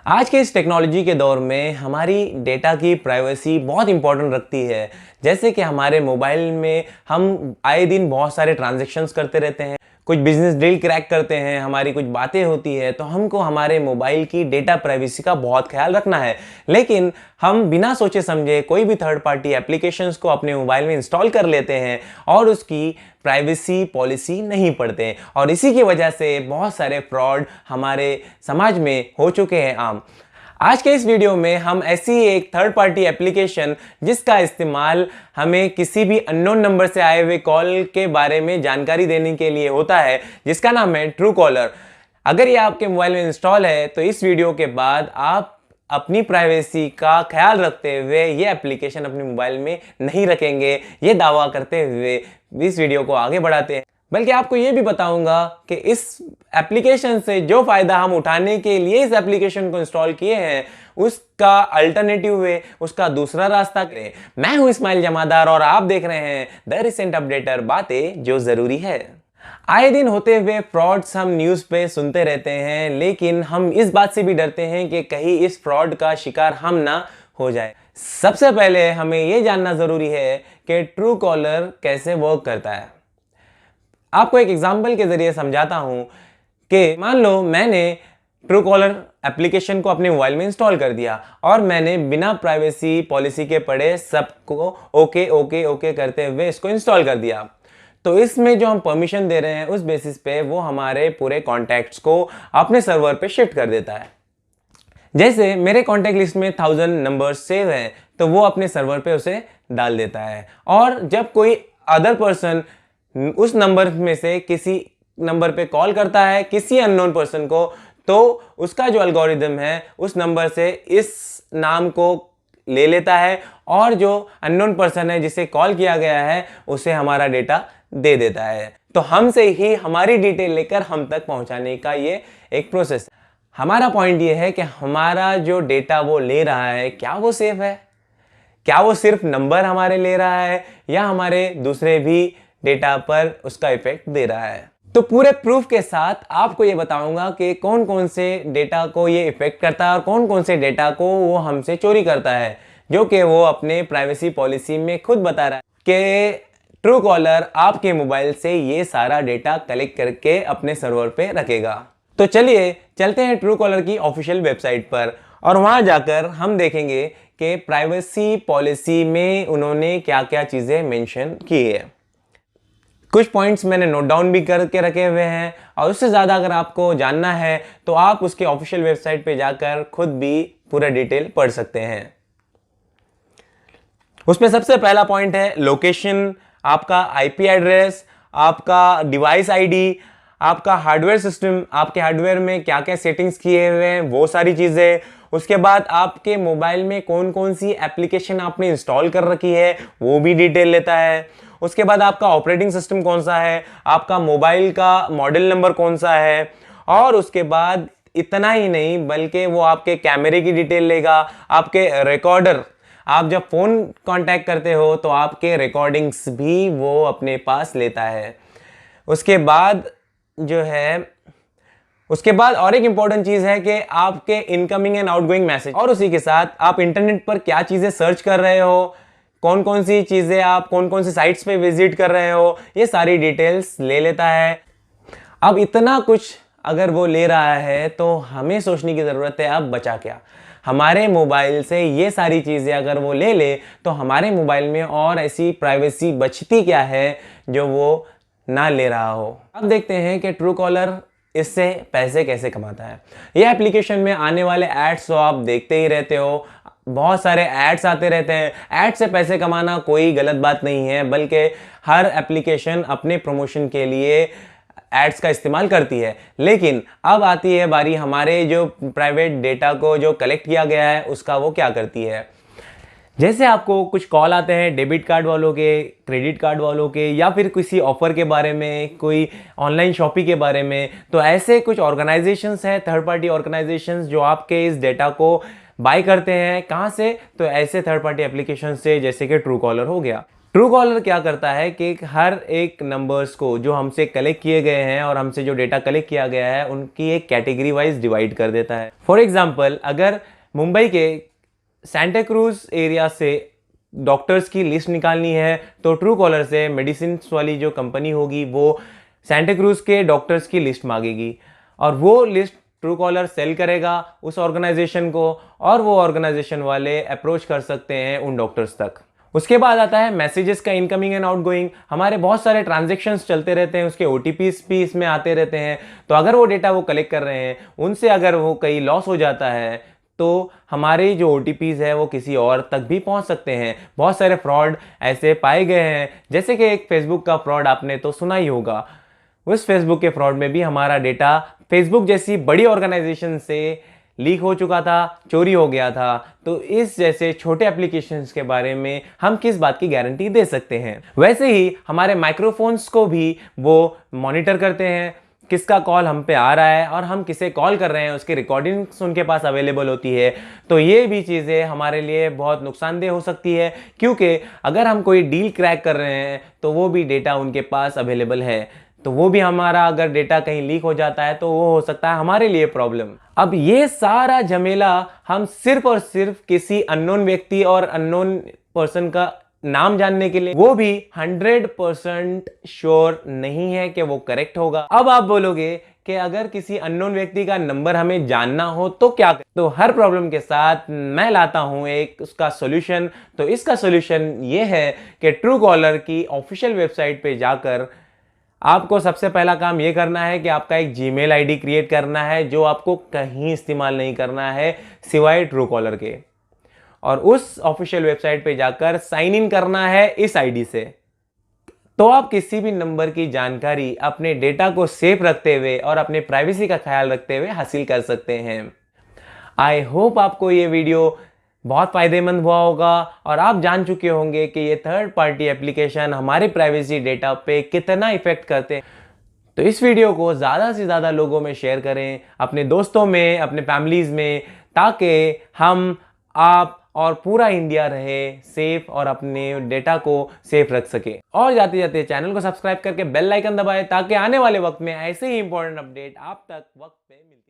आज के इस टेक्नोलॉजी के दौर में हमारी डेटा की प्राइवेसी बहुत इंपॉर्टेंट रखती है। जैसे कि हमारे मोबाइल में हम आए दिन बहुत सारे ट्रांजैक्शंस करते रहते हैं, कुछ बिजनेस डील क्रैक करते हैं, हमारी कुछ बातें होती है, तो हमको हमारे मोबाइल की डेटा प्राइवेसी का बहुत ख्याल रखना है। लेकिन हम बिना सोचे समझे कोई भी थर्ड पार्टी एप्लीकेशंस को अपने मोबाइल में इंस्टॉल कर लेते हैं और उसकी प्राइवेसी पॉलिसी नहीं पढ़ते हैं, और इसी की वजह से बहुत सारे फ्रॉड हमारे समाज में हो चुके हैं आम। आज के इस वीडियो में हम ऐसी एक थर्ड पार्टी एप्लीकेशन जिसका इस्तेमाल हमें किसी भी अननोन नंबर से आए हुए कॉल के बारे में जानकारी देने के लिए होता है, जिसका नाम है ट्रू कॉलर। अगर ये आपके मोबाइल में इंस्टॉल है तो इस वीडियो के बाद आप अपनी प्राइवेसी का ख्याल रखते हुए ये एप्लीकेशन अपने मोबाइल में नहीं रखेंगे, ये दावा करते हुए इस वीडियो को आगे बढ़ाते हैं। बल्कि आपको ये भी बताऊंगा कि इस एप्लीकेशन से जो फायदा हम उठाने के लिए इस एप्लीकेशन को इंस्टॉल किए हैं उसका अल्टरनेटिव वे, उसका दूसरा रास्ता करें। मैं हूं इस्माइल जमादार और आप देख रहे हैं द रिसेंट अपडेटर, बातें जो जरूरी है। आए दिन होते हुए फ्रॉड्स हम न्यूज पे सुनते रहते हैं, लेकिन हम इस बात से भी डरते हैं कि कहीं इस फ्रॉड का शिकार हम ना हो जाए। सबसे पहले हमें यह जानना जरूरी है कि ट्रू कॉलर कैसे वर्क करता है। आपको एक एग्जाम्पल के जरिए समझाता हूं कि मान लो मैंने ट्रू कॉलर एप्लीकेशन को अपने मोबाइल में इंस्टॉल कर दिया और मैंने बिना प्राइवेसी पॉलिसी के पढ़े सबको ओके ओके ओके करते हुए इसको इंस्टॉल कर दिया। तो इसमें जो हम परमिशन दे रहे हैं उस बेसिस पे वो हमारे पूरे कॉन्टैक्ट्स को अपने सर्वर पे शिफ्ट कर देता है। जैसे मेरे कॉन्टैक्ट लिस्ट में 1000 नंबर्स सेव हैं तो वो अपने सर्वर पे उसे डाल देता है, और जब कोई अदर पर्सन उस नंबर में से किसी नंबर पे कॉल करता है किसी अननोन पर्सन को, तो उसका जो एल्गोरिदम है उस नंबर से इस नाम को ले लेता है और जो अननोन पर्सन है जिसे कॉल किया गया है उसे हमारा डेटा दे देता है। तो हमसे ही हमारी डिटेल लेकर हम तक पहुंचाने का ये एक प्रोसेस। हमारा पॉइंट ये है कि हमारा जो डेटा वो ले रहा है क्या वो सेफ है, क्या वो सिर्फ नंबर हमारे ले रहा है या हमारे दूसरे भी डेटा पर उसका इफेक्ट दे रहा है। तो पूरे प्रूफ के साथ आपको ये बताऊंगा कि कौन कौन से डेटा को ये इफेक्ट करता है और कौन कौन से डेटा को वो हमसे चोरी करता है, जो कि वो अपने प्राइवेसी पॉलिसी में खुद बता रहा है कि ट्रू कॉलर आपके मोबाइल से ये सारा डेटा कलेक्ट करके अपने सर्वर पे रखेगा। तो चलिए चलते हैं ट्रू कॉलर की ऑफिशियल वेबसाइट पर और वहां जाकर हम देखेंगे कि प्राइवेसी पॉलिसी में उन्होंने क्या क्या चीजें मेंशन की है। कुछ पॉइंट्स मैंने नोट डाउन भी करके रखे हुए हैं, और उससे ज़्यादा अगर आपको जानना है तो आप उसके ऑफिशियल वेबसाइट पे जाकर खुद भी पूरा डिटेल पढ़ सकते हैं। उसमें सबसे पहला पॉइंट है लोकेशन, आपका आईपी एड्रेस, आपका डिवाइस आईडी, आपका हार्डवेयर सिस्टम, आपके हार्डवेयर में क्या क्या सेटिंग्स किए हुए हैं वो सारी चीज़ें। उसके बाद आपके मोबाइल में कौन कौन सी एप्लीकेशन आपने इंस्टॉल कर रखी है वो भी डिटेल लेता है। उसके बाद आपका ऑपरेटिंग सिस्टम कौन सा है, आपका मोबाइल का मॉडल नंबर कौन सा है, और उसके बाद इतना ही नहीं बल्कि वो आपके कैमरे की डिटेल लेगा, आपके रिकॉर्डर, आप जब फ़ोन कांटेक्ट करते हो तो आपके रिकॉर्डिंग्स भी वो अपने पास लेता है। उसके बाद और एक इंपॉर्टेंट चीज़ है कि आपके इनकमिंग एंड आउटगोइंग मैसेज, और उसी के साथ आप इंटरनेट पर क्या चीज़ें सर्च कर रहे हो, कौन कौन सी चीज़ें आप कौन कौन सी साइट्स पे विजिट कर रहे हो, ये सारी डिटेल्स ले लेता है। अब इतना कुछ अगर वो ले रहा है तो हमें सोचने की ज़रूरत है अब बचा क्या। हमारे मोबाइल से ये सारी चीज़ें अगर वो ले ले तो हमारे मोबाइल में और ऐसी प्राइवेसी बचती क्या है जो वो ना ले रहा हो। अब देखते हैं कि ट्रू कॉलर इससे पैसे कैसे कमाता है। ये एप्लीकेशन में आने वाले एड्स तो आप देखते ही रहते हो, बहुत सारे एड्स आते रहते हैं। एड से पैसे कमाना कोई गलत बात नहीं है, बल्कि हर एप्लीकेशन अपने प्रमोशन के लिए एड्स का इस्तेमाल करती है। लेकिन अब आती है बारी हमारे जो प्राइवेट डेटा को जो कलेक्ट किया गया है उसका वो क्या करती है। जैसे आपको कुछ कॉल आते हैं डेबिट कार्ड वालों के, क्रेडिट कार्ड वालों के, या फिर किसी ऑफर के बारे में, कोई ऑनलाइन शॉपिंग के बारे में, तो ऐसे कुछ ऑर्गेनाइजेशंस हैं, थर्ड पार्टी ऑर्गेनाइजेशंस, जो आपके इस डेटा को बाय करते हैं। कहाँ से? तो ऐसे थर्ड पार्टी एप्लीकेशन से, जैसे कि ट्रू कॉलर हो गया। ट्रू कॉलर क्या करता है कि हर एक नंबर्स को जो हमसे कलेक्ट किए गए हैं और हमसे जो डेटा कलेक्ट किया गया है उनकी एक कैटेगरी वाइज डिवाइड कर देता है। फॉर एग्जांपल, अगर मुंबई के सांता क्रूज एरिया से डॉक्टर्स की लिस्ट निकालनी है तो ट्रू कॉलर से मेडिसिन वाली जो कंपनी होगी वो सांता क्रूज के डॉक्टर्स की लिस्ट मांगेगी और वो लिस्ट ट्रू कॉलर सेल करेगा उस ऑर्गेनाइजेशन को और वो ऑर्गेनाइजेशन वाले अप्रोच कर सकते हैं उन डॉक्टर्स तक। उसके बाद आता है मैसेजेस का इनकमिंग एंड आउटगोइंग। हमारे बहुत सारे ट्रांजैक्शंस चलते रहते हैं, उसके ओटीपीज भी इसमें आते रहते हैं। तो अगर वो डेटा वो कलेक्ट कर रहे हैं उनसे अगर वो कहीं लॉस हो जाता है तो हमारे जो ओटीपीज है वो किसी और तक भी पहुंच सकते हैं। बहुत सारे फ्रॉड ऐसे पाए गए हैं, जैसे कि एक फेसबुक का फ्रॉड आपने तो सुना ही होगा। उस फेसबुक के फ्रॉड में भी हमारा डेटा फेसबुक जैसी बड़ी ऑर्गेनाइजेशन से लीक हो चुका था, चोरी हो गया था। तो इस जैसे छोटे एप्लीकेशंस के बारे में हम किस बात की गारंटी दे सकते हैं? वैसे ही हमारे माइक्रोफोन्स को भी वो मॉनिटर करते हैं, किसका कॉल हम पे आ रहा है और हम किसे कॉल कर रहे हैं उसकी रिकॉर्डिंग्स उनके पास अवेलेबल होती है। तो ये भी चीज़ें हमारे लिए बहुत नुकसानदेह हो सकती है, क्योंकि अगर हम कोई डील क्रैक कर रहे हैं तो वो भी डेटा उनके पास अवेलेबल है। तो वो भी हमारा अगर डेटा कहीं लीक हो जाता है तो वो हो सकता है हमारे लिए प्रॉब्लम। अब ये सारा झमेला हम सिर्फ और सिर्फ किसी अननोन व्यक्ति और अननोन पर्सन का नाम जानने के लिए, वो भी 100% श्योर नहीं है कि वो करेक्ट होगा। अब आप बोलोगे कि अगर किसी अननोन व्यक्ति का नंबर हमें जानना हो तो क्या करें? तो हर प्रॉब्लम के साथ मैं लाता हूं एक उसका सॉल्यूशन। तो इसका सॉल्यूशन ये है कि ट्रू कॉलर की ऑफिशियल वेबसाइट पे जाकर आपको सबसे पहला काम ये करना है कि आपका एक जीमेल आईडी क्रिएट करना है जो आपको कहीं इस्तेमाल नहीं करना है सिवाय ट्रू कॉलर के, और उस ऑफिशियल वेबसाइट पे जाकर साइन इन करना है इस आईडी से। तो आप किसी भी नंबर की जानकारी अपने डेटा को सेफ रखते हुए और अपने प्राइवेसी का ख्याल रखते हुए हासिल कर सकते हैं। आई होप आपको ये वीडियो बहुत फायदेमंद हुआ होगा और आप जान चुके होंगे कि ये थर्ड पार्टी एप्लीकेशन हमारे प्राइवेसी डेटा पे कितना इफेक्ट करते हैं। तो इस वीडियो को ज़्यादा से ज़्यादा लोगों में शेयर करें, अपने दोस्तों में, अपने फैमिलीज़ में, ताकि हम, आप और पूरा इंडिया रहे सेफ और अपने डेटा को सेफ रख सके। और जाते जाते चैनल को सब्सक्राइब करके बेल आइकन दबाएं ताकि आने वाले वक्त में ऐसे ही इंपॉर्टेंट अपडेट आप तक वक्त पे मिलते